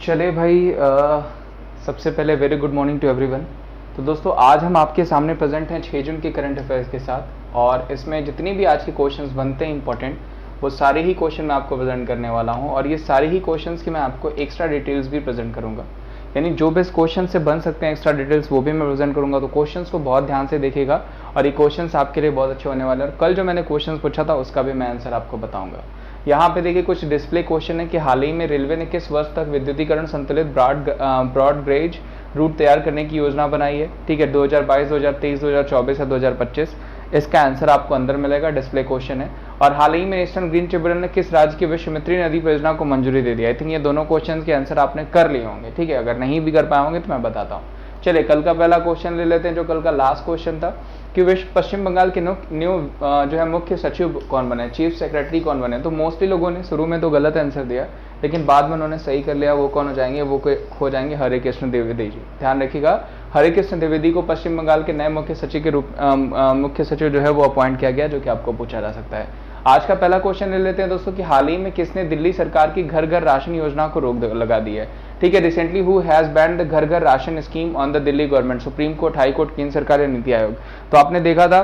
चले भाई, सबसे पहले very good morning to everyone. तो दोस्तों आज हम आपके सामने प्रेजेंट हैं 6 जून के करंट अफेयर्स के साथ, और इसमें जितनी भी आज के क्वेश्चंस बनते हैं इंपॉर्टेंट, वो सारे ही क्वेश्चन मैं आपको प्रेजेंट करने वाला हूं। और ये सारे ही क्वेश्चंस की मैं आपको एक्स्ट्रा डिटेल्स भी प्रेजेंट करूंगा, यानी जो भी क्वेश्चन से बन सकते हैं एक्स्ट्रा डिटेल्स वो भी मैं प्रेजेंट करूंगा। तो क्वेश्चंस को बहुत ध्यान से देखिएगा और ये क्वेश्चंस आपके लिए बहुत अच्छे होने वाले हैं। और कल जो मैंने क्वेश्चंस पूछा था उसका भी मैं आंसर आपको बताऊंगा। यहाँ पे देखिए कुछ डिस्प्ले क्वेश्चन है कि हाल ही में रेलवे ने किस वर्ष तक विद्युतीकरण संतुलित ब्रॉड गेज रूट तैयार करने की योजना बनाई है। ठीक है, 2022, 2023, 2024 या 2025, इसका आंसर आपको अंदर मिलेगा। डिस्प्ले क्वेश्चन है। और हाल ही में नेशनल ग्रीन ट्रिब्यूनल ने किस राज्य की विश्वामित्री नदी परियोजना को मंजूरी दे दी। आई थिंक ये दोनों क्वेश्चन के आंसर आपने कर लिए होंगे। ठीक है, अगर नहीं भी कर पाए होंगे तो मैं बताता हूँ। चलिए कल का पहला क्वेश्चन ले लेते हैं, जो कल का लास्ट क्वेश्चन था कि पश्चिम बंगाल के न्यू जो है मुख्य सचिव कौन बने, चीफ सेक्रेटरी कौन बने। तो मोस्टली लोगों ने शुरू में तो गलत आंसर दिया, लेकिन बाद में उन्होंने सही कर लिया। वो कौन हो जाएंगे, वो हो जाएंगे हरे कृष्ण द्विवेदी जी। ध्यान रखिएगा, हरे कृष्ण द्विवेदी को पश्चिम बंगाल के नए मुख्य सचिव के रूप मुख्य सचिव जो है वो अपॉइंट किया गया, जो कि आपको पूछा जा सकता है। आज का पहला क्वेश्चन ले लेते हैं दोस्तों कि हाल ही में किसने दिल्ली सरकार की घर घर राशन योजना को रोक लगा दी है। ठीक है, recently who has banned the घर घर ration scheme on the Delhi government, supreme court, high court, केंद्र सरकार या नीति आयोग। तो आपने देखा था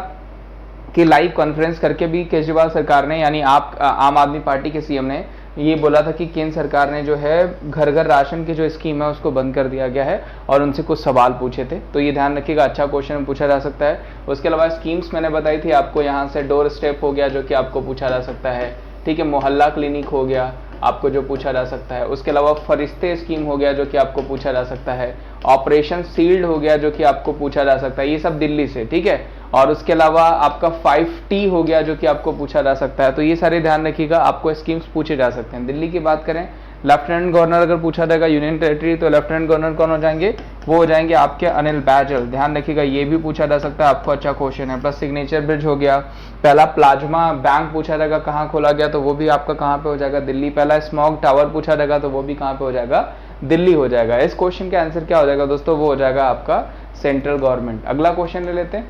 कि लाइव कॉन्फ्रेंस करके भी केजरीवाल सरकार ने, यानी आम आदमी पार्टी के सीएम ने ये बोला था कि केंद्र सरकार ने जो है घर घर राशन की जो स्कीम है उसको बंद कर दिया गया है, और उनसे कुछ सवाल पूछे थे। तो ये ध्यान रखिएगा, अच्छा क्वेश्चन पूछा जा सकता है। उसके अलावा स्कीम्स मैंने बताई थी आपको, यहाँ से डोर स्टेप हो गया जो कि आपको पूछा जा सकता है। ठीक है, मोहल्ला क्लिनिक हो गया आपको जो पूछा जा सकता है। उसके अलावा फरिश्ते स्कीम हो गया जो कि आपको पूछा जा सकता है। ऑपरेशन सील्ड हो गया जो कि आपको पूछा जा सकता है, ये सब दिल्ली से। ठीक है, और उसके अलावा आपका 5T हो गया जो कि आपको पूछा जा सकता है। तो ये सारे ध्यान रखिएगा, आपको स्कीम्स पूछे जा सकते हैं। दिल्ली की बात करें, लेफ्टिनेंट गवर्नर अगर पूछा जाएगा यूनियन टेरिटरी, तो लेफ्टिनेंट गवर्नर कौन हो जाएंगे, वो हो जाएंगे आपके अनिल बैजल। ध्यान रखिएगा, ये भी पूछा जा सकता है आपको, अच्छा क्वेश्चन है। प्लस सिग्नेचर ब्रिज हो गया। पहला प्लाज्मा बैंक पूछा जाएगा कहाँ खोला गया, तो वो भी आपका कहाँ पे हो जाएगा, दिल्ली। पहला स्मॉग टावर पूछा जाएगा तो वो भी कहाँ पे हो जाएगा, दिल्ली हो जाएगा। इस क्वेश्चन का आंसर क्या हो जाएगा दोस्तों, वो हो जाएगा आपका सेंट्रल गवर्नमेंट। अगला क्वेश्चन ले लेते हैं,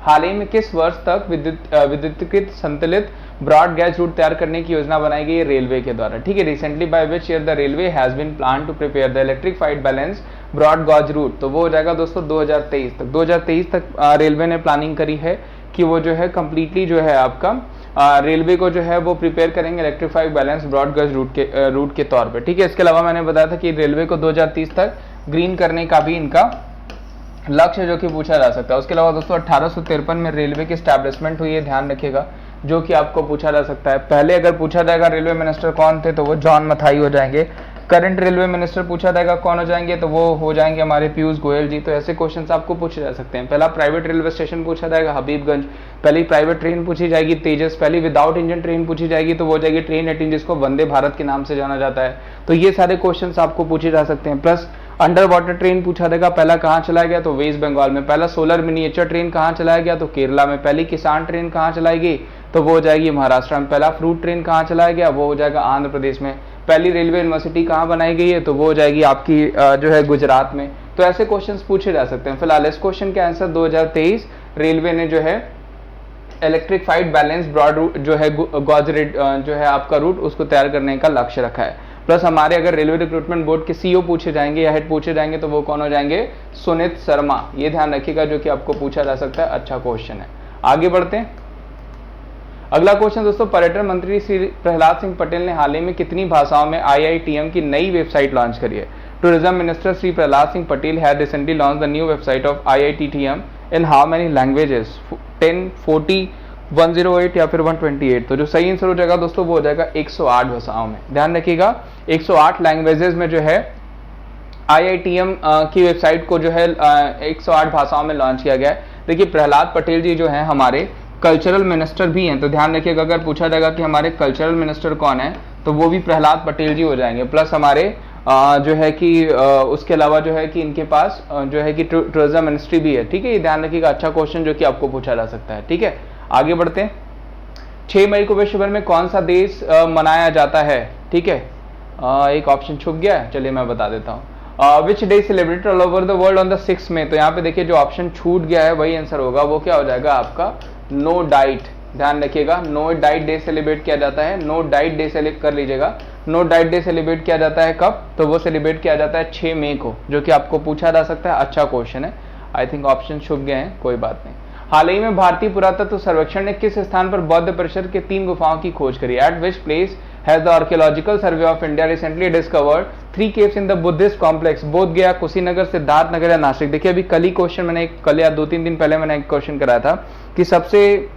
हाल ही में किस वर्ष तक विद्युतीकृत संतुलित ब्रॉड गैज रूट तैयार करने की योजना बनाई गई है रेलवे के द्वारा। ठीक है, recently by which year the railway has been plan to prepare the electrified balance broad gauge route. तो वो हो जाएगा दोस्तों 2023 तक। 2023 तक रेलवे ने प्लानिंग करी है कि वो जो है कंप्लीटली जो है आपका रेलवे को जो है वो प्रिपेयर करेंगे electrified balance broad gauge route के तौर पर। ठीक है, इसके अलावा मैंने बताया था कि रेलवे को 2030 तक ग्रीन करने का भी इनका लक्ष्य जो कि पूछा जा सकता है। उसके अलावा दोस्तों 1853 में रेलवे की स्टैब्लिशमेंट हुई है, ध्यान रखिएगा, जो कि आपको पूछा जा सकता है। पहले अगर पूछा जाएगा रेलवे मिनिस्टर कौन थे, तो वो जॉन मथाई हो जाएंगे। करंट रेलवे मिनिस्टर पूछा जाएगा कौन हो जाएंगे, तो वो हो जाएंगे हमारे पीयूष गोयल जी। तो ऐसे क्वेश्चंस आपको पूछे जा सकते हैं। पहला प्राइवेट रेलवे स्टेशन पूछा जाएगा हबीबगंज। पहली प्राइवेट ट्रेन पूछी जाएगी तेजस। पहली विदाउट इंजन ट्रेन पूछी जाएगी तो वो हो जाएगी ट्रेन 18, जिसको वंदे भारत के नाम से जाना जाता है। तो ये सारे क्वेश्चंस आपको पूछे जा सकते हैं। प्लस अंडर वाटर ट्रेन पूछा जाएगा, पहला कहाँ चलाया गया, तो वेस्ट बंगाल में। पहला सोलर मिनिएचर ट्रेन कहाँ चलाया गया, तो केरला में। पहली किसान ट्रेन कहाँ चलाई गई, तो वो हो जाएगी महाराष्ट्र में। पहला फ्रूट ट्रेन कहाँ चलाया गया, वो हो जाएगा आंध्र प्रदेश में। पहली रेलवे यूनिवर्सिटी कहाँ बनाई गई है, तो वो हो जाएगी आपकी जो है गुजरात में। तो ऐसे क्वेश्चंस पूछे जा सकते हैं। फिलहाल इस क्वेश्चन के आंसर 2023 रेलवे ने जो है इलेक्ट्रिफाइड बैलेंस ब्रॉड रूट जो है गॉज जो है आपका रूट, उसको तैयार करने का लक्ष्य रखा है। प्लस हमारे अगर रेलवे रिक्रूटमेंट बोर्ड के सीईओ पूछे जाएंगे या हेड पूछे जाएंगे, तो वो कौन हो जाएंगे, सुनीत शर्मा। ये ध्यान रखिएगा, जो कि आपको पूछा जा सकता है। अच्छा क्वेश्चन है, आगे बढ़ते हैं। अगला क्वेश्चन दोस्तों, पर्यटन मंत्री श्री प्रहलाद सिंह पटेल ने हाल ही में कितनी भाषाओं में IITM की नई वेबसाइट लॉन्च करी है। Tourism minister Shri Prahlad Singh Patel had recently launch the new website of IITM in how many languages, 10, 40, 108 या फिर 128। तो जो सही आंसर हो जाएगा दोस्तों वो हो जाएगा 108 भाषाओं में। ध्यान रखिएगा, 108 लैंग्वेजेस में जो है IITM की वेबसाइट को जो है 108 भाषाओं में लॉन्च किया गया है। देखिए प्रहलाद पटेल जी जो है हमारे कल्चरल मिनिस्टर भी हैं, तो ध्यान रखिएगा, अगर पूछा जाएगा कि हमारे कल्चरल मिनिस्टर कौन है, तो वो भी प्रहलाद पटेल जी हो जाएंगे। प्लस हमारे जो है कि उसके अलावा जो है कि इनके पास जो है कि टूरिज्म मिनिस्ट्री भी है। ठीक है, ये ध्यान रखिएगा, अच्छा क्वेश्चन जो कि आपको पूछा जा सकता है। ठीक है, आगे बढ़ते हैं। 6 मई को विश्व भर में कौन सा देश मनाया जाता है। ठीक है, एक ऑप्शन छुप गया है, चलिए मैं बता देता हूँ। Which day celebrated all over the world on the 6 मई। तो यहाँ पे देखिए जो ऑप्शन छूट गया है वही आंसर होगा, वो क्या हो जाएगा आपका नो डाइट। ध्यान रखिएगा, नो डाइट डे सेलिब्रेट किया जाता है। नो डाइट डे सेलिब्रेट कर लीजिएगा। नो डाइट डे सेलिब्रेट किया जाता है कब? तो वो सेलिब्रेट किया जाता है 6 मई को, जो कि आपको पूछा जा सकता है। अच्छा क्वेश्चन है। आई थिंक ऑप्शन छुप गए हैं, कोई बात नहीं। हाल ही में भारतीय पुरातत्व सर्वेक्षण ने किस स्थान पर बौद्ध परिषद के 3 गुफाओं की खोज करी? Eight which place has the archaeological survey of India recently discovered 3 caves in the Buddhist complex? बोध गया, कुशीनगर, सिद्धार्थ नगर या नासिक? देखिए अभी कल ही क्वेश्चन मैंने कल या 2-3 दिन पहले मैंने एक क्वेश्चन कराया था कि सबसे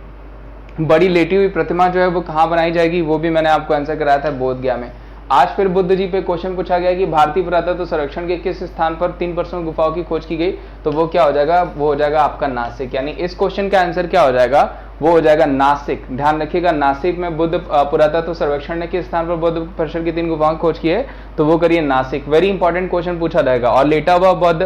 बड़ी लेटी हुई प्रतिमा जो है वो कहाँ बनाई जाएगी, वो भी मैंने आपको आंसर कराया था बोध गया में। आज फिर बुद्ध जी पे क्वेश्चन पूछा गया कि भारतीय पुरातत्व सर्वेक्षण के किस स्थान पर 3% गुफाओं की खोज की गई? तो वो क्या हो जाएगा? वो हो जाएगा आपका नासिक। यानी इस क्वेश्चन का आंसर क्या हो जाएगा? वो हो जाएगा नासिक। ध्यान रखिएगा, नासिक में बुद्ध पुरातत्व सर्वेक्षण ने किस स्थान पर बौद्ध परिषद की 3 गुफाओं की खोज की है? तो वो करिए नासिक। वेरी इंपॉर्टेंट क्वेश्चन पूछा जाएगा। और लेटा हुआ बौद्ध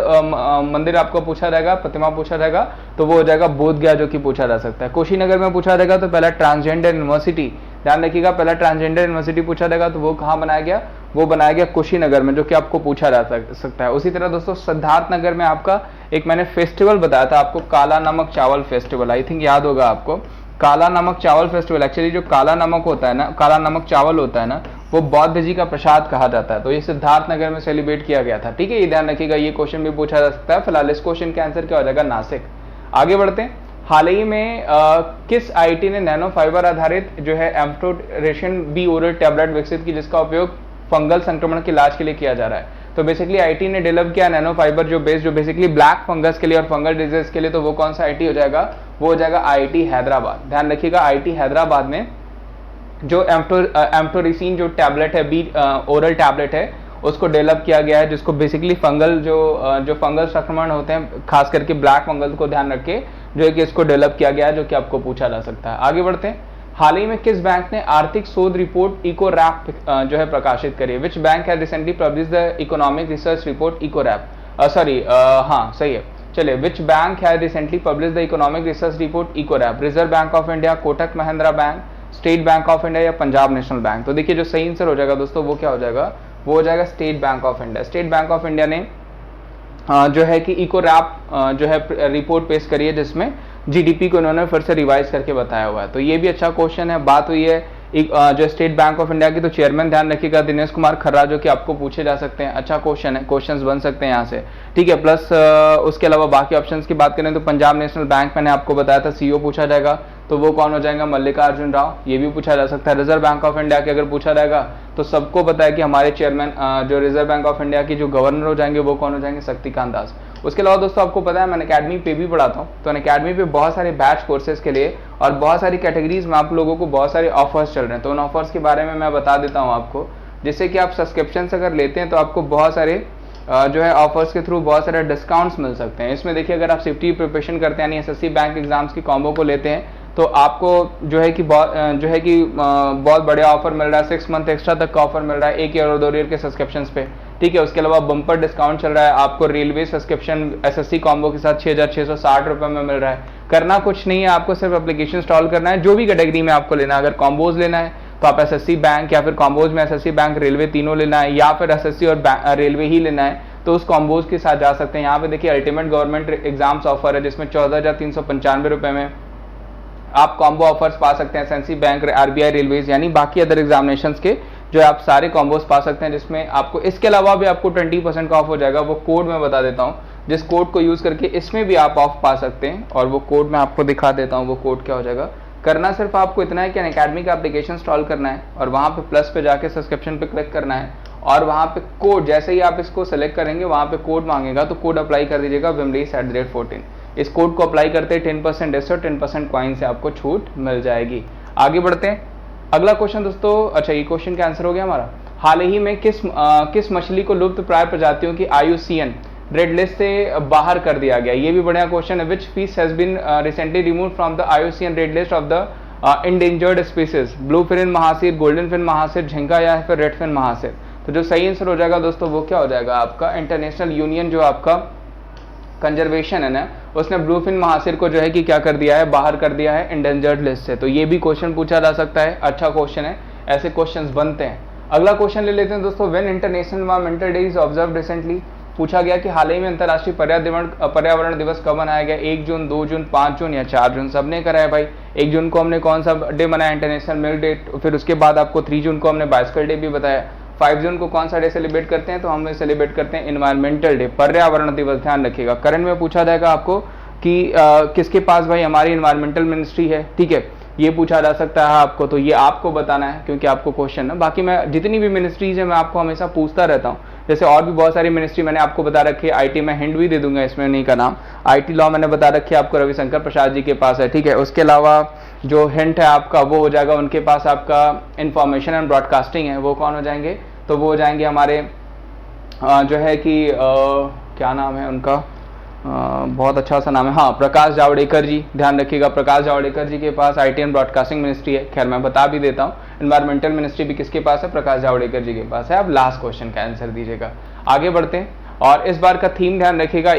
मंदिर आपको पूछा जाएगा, प्रतिमा पूछा जाएगा, तो वो हो जाएगा बोध गया, जो कि पूछा जा सकता है। कुशीनगर में पूछा जाएगा तो पहला ट्रांसजेंडर यूनिवर्सिटी, ध्यान रखिएगा, पहला ट्रांसजेंडर यूनिवर्सिटी पूछा जाएगा तो वो कहाँ बनाया गया? वो बनाया गया कुशीनगर में, जो कि आपको पूछा जा सकता है। उसी तरह दोस्तों सिद्धार्थ नगर में आपका एक मैंने फेस्टिवल बताया था आपको, काला नमक चावल फेस्टिवल, आई थिंक याद होगा आपको। काला नमक चावल फेस्टिवल, एक्चुअली जो काला नमक होता है ना, काला नमक चावल होता है ना, वो बौद्ध जी का प्रसाद कहा जाता है। तो ये सिद्धार्थ नगर में सेलिब्रेट किया गया था। ठीक है, ये ध्यान रखिएगा, ये क्वेश्चन भी पूछा जा सकता है। फिलहाल इस क्वेश्चन का आंसर क्या हो जाएगा? नासिक। आगे बढ़ते हैं। हाल ही में किस आईटी ने नैनो फाइबर आधारित जो है एम्फ्टोरेशन बी ओरल टैबलेट विकसित की, जिसका उपयोग फंगल संक्रमण के इलाज के लिए किया जा रहा है? तो बेसिकली आईटी ने डेवलप किया नैनो फाइबर जो बेसिकली ब्लैक फंगस के लिए और फंगल डिजीज के लिए। तो वो कौन सा आईटी हो जाएगा? वो हो जाएगा आईटी हैदराबाद। ध्यान रखिएगा, आईटी हैदराबाद में जो एम्फ्टोरिसिन जो टैबलेट है, बी ओरल टैबलेट है, उसको डेवलप किया गया है, जिसको बेसिकली फंगल जो फंगल संक्रमण होते हैं, खास करके ब्लैक फंगल को ध्यान रख के जो है कि इसको डेवलप किया गया है, जो कि आपको पूछा जा सकता है। आगे बढ़ते हैं। हाल ही में किस बैंक ने आर्थिक शोध रिपोर्ट इको रैप जो है प्रकाशित करी है? Which bank has recently publish the economic research report eco wrap? हाँ सही है, चलिए। Which bank has recently publish the economic research report eco wrap? Reserve Bank of India, Kotak Mahindra Bank, State Bank of India या Punjab national bank? तो देखिए जो सही answer हो जाएगा दोस्तों वो क्या हो जाएगा? वो हो जाएगा state Bank of India. State Bank of India ने जो है कि इको रैप जो है रिपोर्ट पेश करी है, जिसमें जीडीपी को इन्होंने फिर से रिवाइज करके बताया हुआ है। तो ये भी अच्छा क्वेश्चन है। बात हुई है जो स्टेट बैंक ऑफ इंडिया की, तो चेयरमैन ध्यान रखिएगा दिनेश कुमार खर्रा, जो कि आपको पूछे जा सकते हैं। अच्छा क्वेश्चन है, क्वेश्चंस बन सकते हैं यहाँ से। ठीक है, प्लस उसके अलावा बाकी ऑप्शंस की बात करें तो पंजाब नेशनल बैंक मैंने आपको बताया था सीईओ पूछा जाएगा, तो वो कौन हो जाएगा? मल्लिकार्जुन राव, ये भी पूछा जा सकता है। रिजर्व बैंक ऑफ इंडिया के अगर पूछा जाएगा तो सबको पता है कि हमारे चेयरमैन जो रिजर्व बैंक ऑफ इंडिया की जो गवर्नर हो जाएंगे वो कौन हो जाएंगे? शक्तिकांत दास। उसके अलावा दोस्तों आपको पता है मैं अकेडमी पे भी पढ़ाता हूँ, तो अकेडमी पे बहुत सारे बैच कोर्सेज के लिए और बहुत सारी कैटेगरीज में आप लोगों को बहुत सारे ऑफर्स चल रहे हैं। तो उन ऑफर्स के बारे में मैं बता देता हूँ आपको, जिससे कि आप सब्सक्रिप्शन अगर लेते हैं तो आपको बहुत सारे जो है ऑफर्स के थ्रू बहुत सारे डिस्काउंट्स मिल सकते हैं। इसमें देखिए अगर आप सिफ्टी प्रिपरेशन करते हैं यानी एसएससी बैंक एग्जाम्स की कॉम्बो को लेते हैं तो आपको जो है कि बहुत बड़े ऑफर मिल रहा है। 6 मंथ एक्स्ट्रा तक का ऑफर मिल रहा है 1 ईयर और 2 ईयर के सब्सक्रिप्शन पे। ठीक है, उसके अलावा बम्पर डिस्काउंट चल रहा है आपको रेलवे सब्सक्रिप्शन एसएससी कॉम्बो के साथ 6,660 रुपए में मिल रहा है। करना कुछ नहीं है, आपको सिर्फ एप्लीकेशन इंस्टॉल करना है, जो भी कैटेगरी में आपको लेना है। अगर कॉम्बोज लेना है तो आप एसएससी बैंक या फिर कॉम्बोज में एसएससी बैंक रेलवे तीनों लेना है, या फिर एसएससी और रेलवे ही लेना है तो उस कॉम्बोज के साथ जा सकते हैं। यहाँ पे देखिए अल्टीमेट गवर्नमेंट एग्जाम्स ऑफर है, जिसमें 14,395 रुपए में आप कॉम्बो ऑफर्स पा सकते हैं। एसएससी बैंक, आरबीआई, रेलवेज यानी बाकी अदर एग्जामिनेशंस के जो आप सारे कॉम्बोज पा सकते हैं, जिसमें आपको इसके अलावा भी आपको 20% का ऑफ हो जाएगा। वो कोड मैं बता देता हूँ, जिस कोड को यूज करके इसमें भी आप ऑफ पा सकते हैं, और वो कोड मैं आपको दिखा देता हूँ। वो कोड क्या हो जाएगा? करना सिर्फ आपको इतना है कि अनअकैडमी का एप्लीकेशन इंस्टॉल करना है और वहाँ पे प्लस पे जाके सब्सक्रिप्शन पे क्लिक करना है, और वहाँ पे कोड जैसे ही आप इसको सेलेक्ट करेंगे वहाँ पे कोड मांगेगा, तो कोड अप्लाई कर दीजिएगा wimleys@14। इस कोड को अप्लाई करते 10% डिस्काउंट, 10% कॉइन से आपको छूट मिल जाएगी। आगे बढ़ते हैं। अगला क्वेश्चन दोस्तों, अच्छा ये क्वेश्चन का आंसर हो गया हमारा। हाल ही में किस मछली को लुप्त प्राय प्रजातियों की IUCN रेड लिस्ट से बाहर कर दिया गया? ये भी बढ़िया क्वेश्चन है। Which fish has been recently removed from the IUCN red list of the endangered species? Blue fin mahseer, golden fin mahseer, jhinga या फिर रेड फिन महासिर? तो जो सही आंसर हो जाएगा दोस्तों वो क्या हो जाएगा? आपका इंटरनेशनल यूनियन जो आपका कंजर्वेशन है ना, उसने ब्लू फिन महासिर को जो है कि क्या कर दिया है? बाहर कर दिया है इंडेंजर्ड लिस्ट से। तो ये भी क्वेश्चन पूछा जा सकता है, अच्छा क्वेश्चन है, ऐसे क्वेश्चंस बनते हैं। अगला क्वेश्चन ले लेते हैं दोस्तों। When international environmental day is observed recently? पूछा गया कि हाल ही में अंतर्राष्ट्रीय पर्यावरण दिवस कब मनाया गया, 1 जून, 2 जून, 5 जून या 4 जून। सबने करा है भाई। 1 जून को हमने कौन सा डे मनाया, इंटरनेशनल मिल्क डे। फिर उसके बाद आपको 3 जून को हमने बाइसिकल डे भी बताया। 5 जून को कौन सा डे सेलिब्रेट करते हैं, तो हम सेलिब्रेट करते हैं इन्वायरमेंटल डे, पर्यावरण दिवस। ध्यान रखिएगा, करंट में पूछा जाएगा आपको कि किसके पास भाई हमारी इन्वायरमेंटल मिनिस्ट्री है, ठीक है, ये पूछा जा सकता है आपको, तो ये आपको बताना है क्योंकि आपको क्वेश्चन है। बाकी मैं जितनी भी मिनिस्ट्रीज है मैं आपको हमेशा पूछता रहता हूँ, जैसे और भी बहुत सारी मिनिस्ट्री मैंने आपको बता रखी है। आईटी में हिंट भी दे दूंगा इसमें नहीं का नाम, आईटी लॉ मैंने बता रखी है आपको, रविशंकर प्रसाद जी के पास है, ठीक है। उसके अलावा जो हिंट है आपका वो हो जाएगा उनके पास, आपका इंफॉर्मेशन एंड ब्रॉडकास्टिंग है, वो कौन हो जाएंगे, तो वो हो जाएंगे हमारे जो है कि क्या नाम है उनका, बहुत अच्छा सा नाम है, हाँ, प्रकाश जावड़ेकर जी। ध्यान रखिएगा, प्रकाश जावड़ेकर जी के पास आईटी एंड ब्रॉडकास्टिंग मिनिस्ट्री है। खैर मैं बता भी देता हूँ, एनवायरमेंटल मिनिस्ट्री भी किसके पास है, प्रकाश जावड़ेकर जी के पास है। अब लास्ट क्वेश्चन का आंसर दीजिएगा। आगे बढ़ते हैं, और इस बार का थीम ध्यान रखिएगा,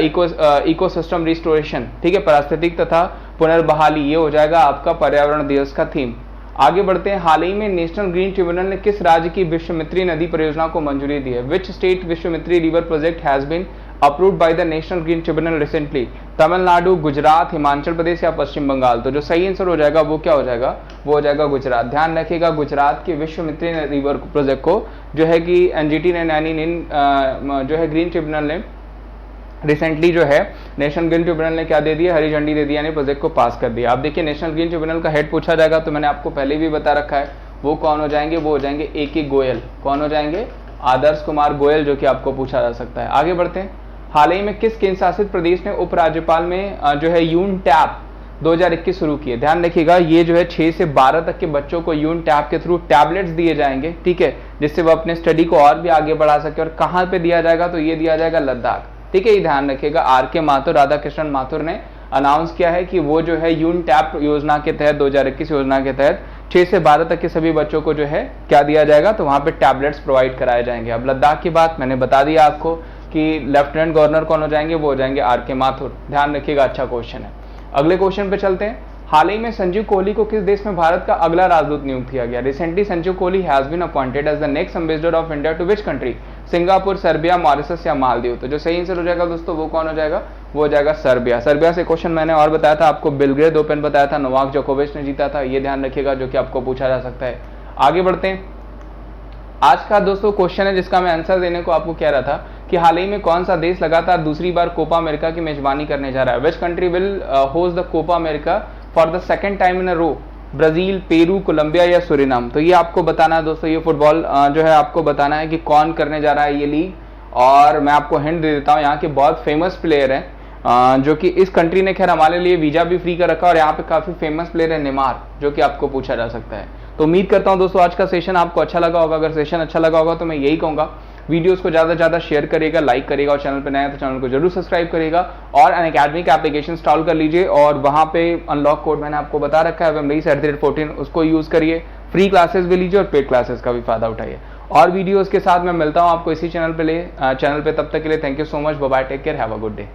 इकोसिस्टम रिस्टोरेशन, ठीक है, पारिस्थितिक तथा पुनर्बहाली, ये हो जाएगा आपका पर्यावरण दिवस का थीम। आगे बढ़ते हैं, हाल ही में नेशनल ग्रीन ट्रिब्यूनल ने किस राज्य की विश्वामित्री नदी परियोजना को मंजूरी दी है। Which state Vishwamitri river project has been approved by the National Green Tribunal recently. Tamil Nadu, Gujarat, Himachal Pradesh या पश्चिम बंगाल। तो जो सही आंसर हो जाएगा वो क्या हो जाएगा, वो हो जाएगा गुजरात। ध्यान रखिएगा, गुजरात की विश्वामित्री रिवर प्रोजेक्ट को जो है कि एनजीटी ने जो है ग्रीन ट्रिब्यूनल ने रिसेंटली जो है नेशनल ग्रीन ट्रिब्यूनल ने क्या दे दिया, हरी झंडी दे दिया, यानी प्रोजेक्ट को पास कर दिया। आप देखिए नेशनल ग्रीन ट्रिब्यूनल का हेड पूछा जाएगा तो मैंने आपको पहले भी बता रखा है, वो कौन हो जाएंगे, वो हो जाएंगे AK गोयल। कौन हो जाएंगे, आदर्श कुमार गोयल, जो कि आपको पूछा जा सकता है। आगे बढ़ते हैं, हाल ही में किस केंद्र शासित प्रदेश ने उपराज्यपाल में जो है यून टैप 2021 शुरू किए। ध्यान रखिएगा, ये जो है 6 से 12 तक के बच्चों को यून टैप के थ्रू टैबलेट्स दिए जाएंगे, ठीक है, जिससे वो अपने स्टडी को और भी आगे बढ़ा सके। और कहाँ पे दिया जाएगा, तो ये दिया जाएगा लद्दाख, ठीक है। ये ध्यान रखिएगा, RK माथुर, राधाकृष्णन माथुर ने अनाउंस किया है कि वो जो है यून टैप योजना के तहत, 2021 योजना के तहत 6 से 12 तक के सभी बच्चों को जो है क्या दिया जाएगा, तो वहां पे टैबलेट्स प्रोवाइड कराए जाएंगे। अब लद्दाख की बात मैंने बता दिया आपको कि लेफ्टिनेंट गवर्नर कौन हो जाएंगे, वो हो जाएंगे RK माथुर। ध्यान रखिएगा, अच्छा क्वेश्चन है। अगले क्वेश्चन पे चलते हैं, हाल ही में संजीव कोहली को किस देश में भारत का अगला राजदूत नियुक्त किया गया। Recently Sanjeev Kohli has been appointed as the next ambassador of India to which country. Singapore, Serbia, Mauritius या मालदीव। तो जो सही आंसर हो जाएगा दोस्तों वो कौन हो जाएगा, वो हो जाएगा सर्बिया। सर्बिया से क्वेश्चन मैंने और बताया था आपको, बेलग्रेड ओपन बताया था, नोवाक जोकोविच ने जीता था, ये ध्यान रखिएगा, जो कि आपको पूछा जा सकता है। आगे बढ़ते हैं, आज का दोस्तों क्वेश्चन है जिसका मैं आंसर देने को आपको कह रहा था कि हाल ही में कौन सा देश लगातार दूसरी बार कोपा अमेरिका की मेजबानी करने जा रहा है। Which country will host the Copa America for the second time in a row. Brazil, Peru, Colombia या सुरिनाम। तो ये आपको बताना है दोस्तों, ये फुटबॉल जो है आपको बताना है कि कौन करने जा रहा है ये लीग। और मैं आपको हिंट दे देता हूँ, यहाँ के बहुत फेमस प्लेयर हैं जो कि इस कंट्री ने खैर हमारे लिए वीजा भी फ्री कर रखा है, और यहाँ पे काफी फेमस प्लेयर है नेमार, जो कि आपको पूछा जा सकता है। तो उम्मीद करता हूं दोस्तों आज का सेशन आपको अच्छा लगा होगा। अगर सेशन अच्छा लगा होगा तो मैं यही कहूंगा, वीडियोस को ज़्यादा से ज़्यादा शेयर करिएगा, लाइक करिएगा, और चैनल पर नया है तो चैनल को जरूर सब्सक्राइब करिएगा। और अनअकैडमी का एप्लीकेशन इंस्टॉल कर लीजिए, और वहाँ पे अनलॉक कोड मैंने आपको बता रखा है wmreis@14, उसको यूज़ करिए। फ्री क्लासेस भी लीजिए और पेड क्लासेस का भी फायदा उठाइए। और वीडियोज़ के साथ मैं मिलता हूँ आपको इसी चैनल पे तब तक के लिए thank you so much, bye bye, take care, have a good day.